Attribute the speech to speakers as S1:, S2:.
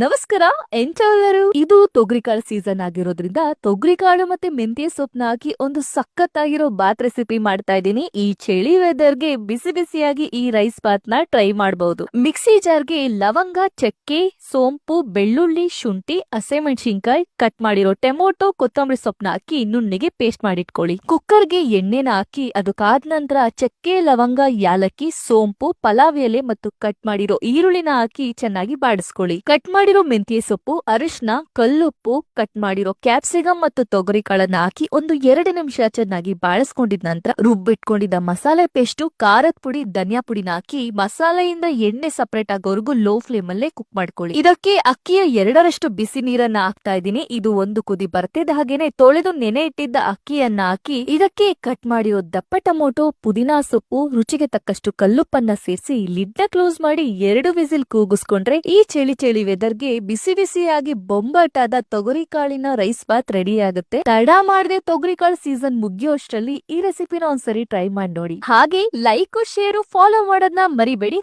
S1: ನಮಸ್ಕಾರ ಎಂಟೆಲ್ಲರೂ. ಇದು ತೊಗರಿಕಾಳು ಸೀಸನ್ ಆಗಿರೋದ್ರಿಂದ ತೊಗರಿಕಾಳು ಮತ್ತೆ ಮೆಂತ್ಯ ಸೊಪ್ಪನ್ನ ಹಾಕಿ ಒಂದು ಸಖತ್ತಾಗಿರೋ ಬಾತ್ ರೆಸಿಪಿ ಮಾಡ್ತಾ ಇದ್ದೀನಿ. ಈ ಚಳಿ ವೆದರ್ಗೆ ಬಿಸಿ ಬಿಸಿಯಾಗಿ ಈ ರೈಸ್ ಬಾತ್ ನ ಟ್ರೈ ಮಾಡಬಹುದು. ಮಿಕ್ಸಿ ಜಾರ್ಗೆ ಲವಂಗ, ಚಕ್ಕೆ, ಸೋಂಪು, ಬೆಳ್ಳುಳ್ಳಿ, ಶುಂಠಿ, ಹಸಿಮೆಣಸಿನ್ಕಾಯಿ, ಕಟ್ ಮಾಡಿರೋ ಟೊಮೊಟೊ, ಕೊತ್ತಂಬರಿ ಸೊಪ್ಪನ್ನ ಹಾಕಿ ನುಣ್ಣಗೆ ಪೇಸ್ಟ್ ಮಾಡಿಟ್ಕೊಳ್ಳಿ. ಕುಕ್ಕರ್ಗೆ ಎಣ್ಣೆನ ಹಾಕಿ ಅದಕ್ಕಾದ ನಂತರ ಚಕ್ಕೆ, ಲವಂಗ, ಯಾಲಕ್ಕಿ, ಸೋಂಪು, ಪಲಾವ್ ಎಲೆ ಮತ್ತು ಕಟ್ ಮಾಡಿರೋ ಈರುಳ್ಳಿನ ಹಾಕಿ ಚೆನ್ನಾಗಿ ಬಾಡಿಸ್ಕೊಳ್ಳಿ. ಕಟ್ ಮಾಡಿರೋ ಮೆಂತ್ಯ ಸೊಪ್ಪು, ಅರಿಶಿನ, ಕಲ್ಲುಪ್ಪು, ಕಟ್ ಮಾಡಿರೋ ಕ್ಯಾಪ್ಸಿಕಮ್ ಮತ್ತು ತೊಗರಿ ಕಾಳನ್ನ ಹಾಕಿ ಒಂದು 2 ನಿಮಿಷ ಚೆನ್ನಾಗಿ ಬಾಳಿಸ್ಕೊಂಡಿದ ನಂತರ ರುಬ್ಬಿಟ್ಕೊಂಡಿದ್ದ ಮಸಾಲೆ ಪೇಸ್ಟ್, ಖಾರದ ಪುಡಿ, ಧನಿಯಾ ಪುಡಿನ ಹಾಕಿ ಮಸಾಲೆಯಿಂದ ಎಣ್ಣೆ ಸಪರೇಟ್ ಆಗೋವರೆಗೂ ಲೋ ಫ್ಲೇಮ್ ಅಲ್ಲೇ ಕುಕ್ ಮಾಡ್ಕೊಳ್ಳಿ. ಇದಕ್ಕೆ ಅಕ್ಕಿಯ 2ರಷ್ಟು ಬಿಸಿ ನೀರನ್ನ ಹಾಕ್ತಾ ಇದ್ದೀನಿ. ಇದು ಒಂದು ಕುದಿ ಬರ್ತಿದ್ದ ಹಾಗೇನೆ ತೊಳೆದು ನೆನೆ ಇಟ್ಟಿದ್ದ ಅಕ್ಕಿಯನ್ನ ಹಾಕಿ ಇದಕ್ಕೆ ಕಟ್ ಮಾಡಿರೋ ದಪ್ಪ ಟೊಮೊಟೊ, ಪುದೀನಾ ಸೊಪ್ಪು, ರುಚಿಗೆ ತಕ್ಕಷ್ಟು ಕಲ್ಲುಪ್ಪನ್ನ ಸೇರಿಸಿ ಲಿಡ್ ನ ಕ್ಲೋಸ್ ಮಾಡಿ 2 ವಿಸಿಲ್ ಕೂಗಿಸ್ಕೊಂಡ್ರೆ ಈ ಚಳಿ ವೆದರ್ಗೆ ಬಿಸಿ ಬಿಸಿಯಾಗಿ ಬೊಂಬಾಟಾದ ತೊಗರಿ ಕಾಳಿನ ರೈಸ್ ಬಾತ್ ರೆಡಿ ಆಗುತ್ತೆ. ತಡ ಮಾಡದೆ ತೊಗರಿ ಕಾಳು ಸೀಸನ್ ಮುಗಿಯೋಷ್ಟರಲ್ಲಿ ಈ ರೆಸಿಪಿನ ಒಂದ್ಸರಿ ಟ್ರೈ ಮಾಡಿ ನೋಡಿ. ಹಾಗೆ ಲೈಕ್, ಶೇರು, ಫಾಲೋ ಮಾಡೋದನ್ನ ಮರಿಬೇಡಿ.